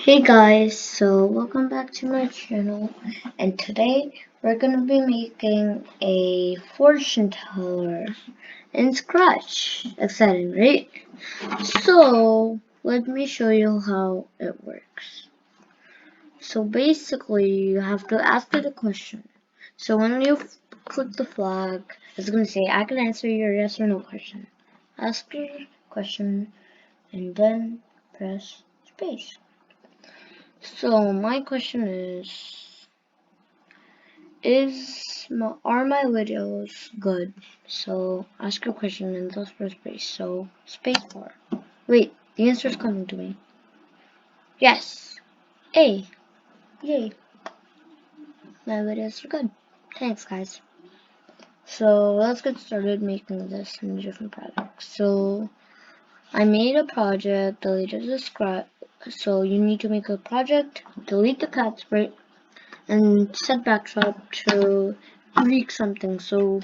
Hey guys, so welcome back to my channel, and today we're gonna be making a fortune teller in Scratch. Exciting, right? So let me show you how it works. So basically, you have to ask it a question. So when you click the flag, it's gonna say, "I can answer your yes or no question." Ask your question, and then press space. So my question are my videos good? So ask your question and those for space. So space bar. Wait, the answer is coming to me. Yes. A. Yay. My videos are good. Thanks guys. So let's get started making this in different projects. So I made a project, deleted the script. So you need to make a project, delete the cat spray, and set backdrop to Greek something. So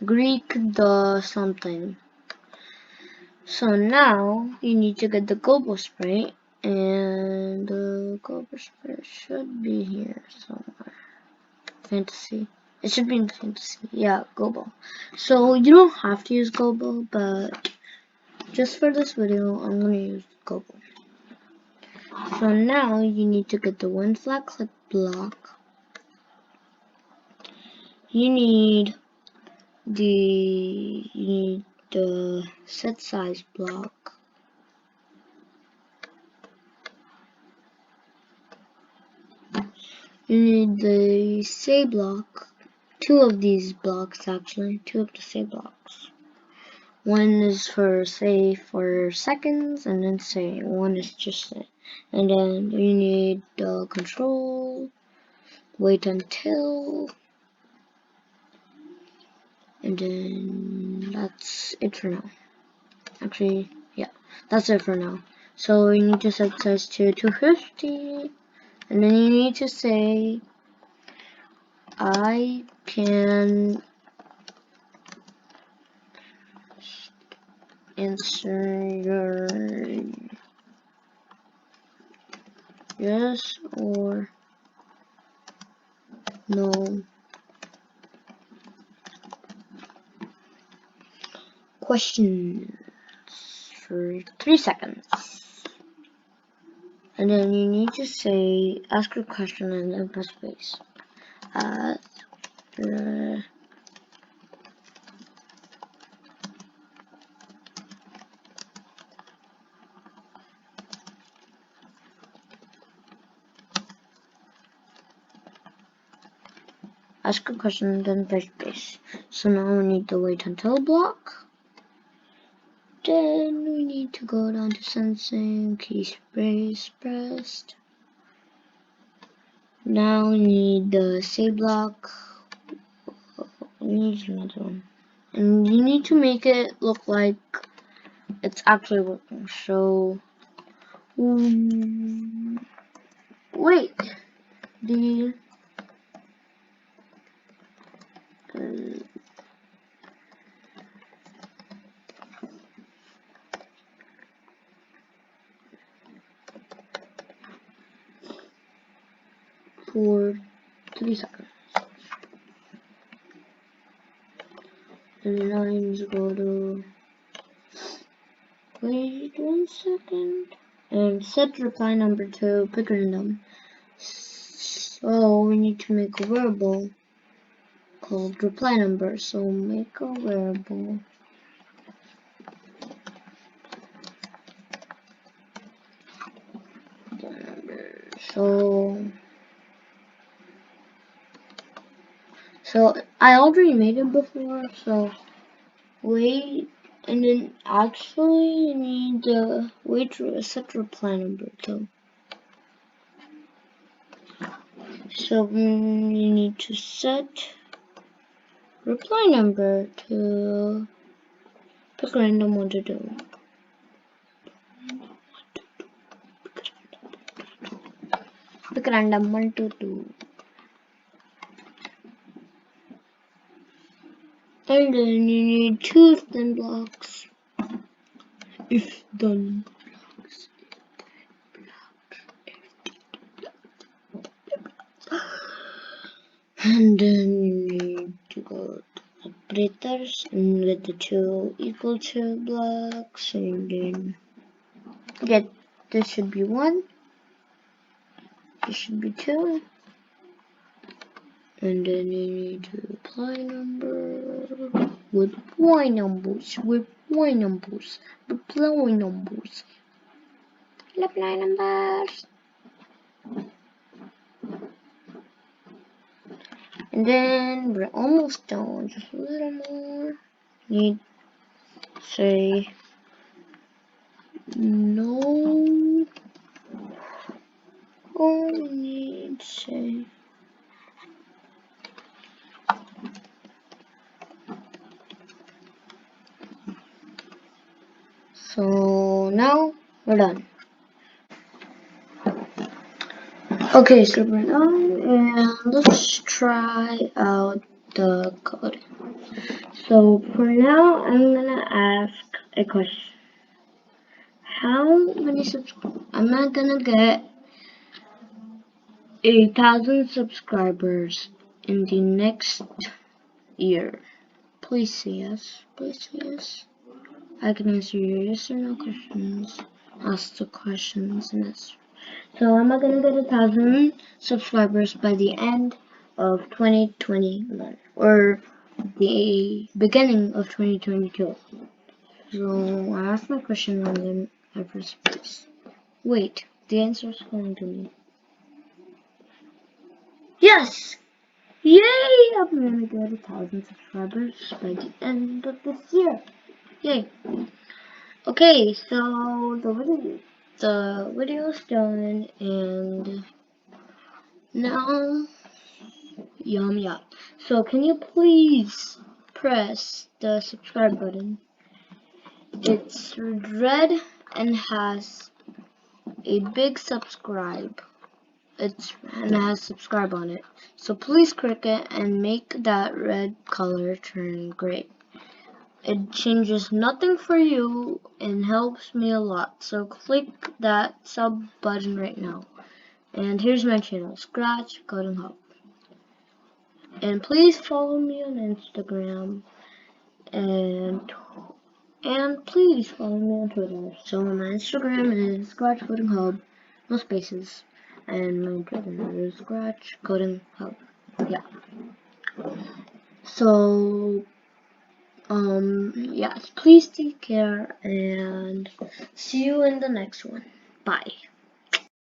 Greek the something. So now you need to get the global spray, and the global spray should be here somewhere. Fantasy. It should be in fantasy. Yeah, global. So you don't have to use global, but just for this video, I'm gonna use global. So now you need to get the one flat click block. You need the set size block. You need the say block. Two of these blocks actually, two of the say blocks. One is for say for seconds, and then say one is just say. And then you need the control, wait until, and then that's it for now. Actually, yeah, that's it for now. So you need to set size to 250, and then you need to say I can answer your yes or no questions for 3 seconds. And then you need to say, ask your question and then press space. Ask a question and then press space. So now we need the wait until block. Then we need to go down to sensing, key space pressed. Now we need the say block. We need another one. And you need to make it look like it's actually working. So, wait, the for 3 seconds. And the lines go to, wait 1 second, and set reply number to pick random. So we need to make a variable called reply number. So make a variable so I already made it before, so wait, and then actually you need to wait to set reply number too. So you need to set reply number to pick a random one to do. Pick a random one to do. And then you need 2 if then blocks. If done blocks. And then you need to go to operators and get the two equal to blocks, and then get this should be 1, this should be 2, and then you need to apply number with y numbers, apply numbers. And then we're almost done, just a little more. Need say no. Oh, need say so. Now we're done. Okay, so we're done, and let's try out the code. So for now, I'm gonna ask a question. How many am I gonna get 1,000 subscribers in the next year? Please say yes. Please say yes. I can answer your yes or no questions. Ask the questions and answer. So am I gonna get 1,000 subscribers by the end of 2021 or the beginning of 2022? So I asked my question and then I press space. Wait, the answer is coming to me. Yes! Yay! I'm gonna get 1,000 subscribers by the end of this year. Yay! Okay, so the video's done, and now yum. So can you please press the subscribe button? It's red and has a big subscribe. It has subscribe on it. So please click it and make that red color turn gray. It changes nothing for you and helps me a lot. So click that sub button right now. And here's my channel, Scratch Coding Hub. And please follow me on Instagram, and please follow me on Twitter. So my Instagram is Scratch Coding Hub, no spaces, and my Twitter is Scratch Coding Hub. Yeah. So yes, please take care and see you in the next one. Bye.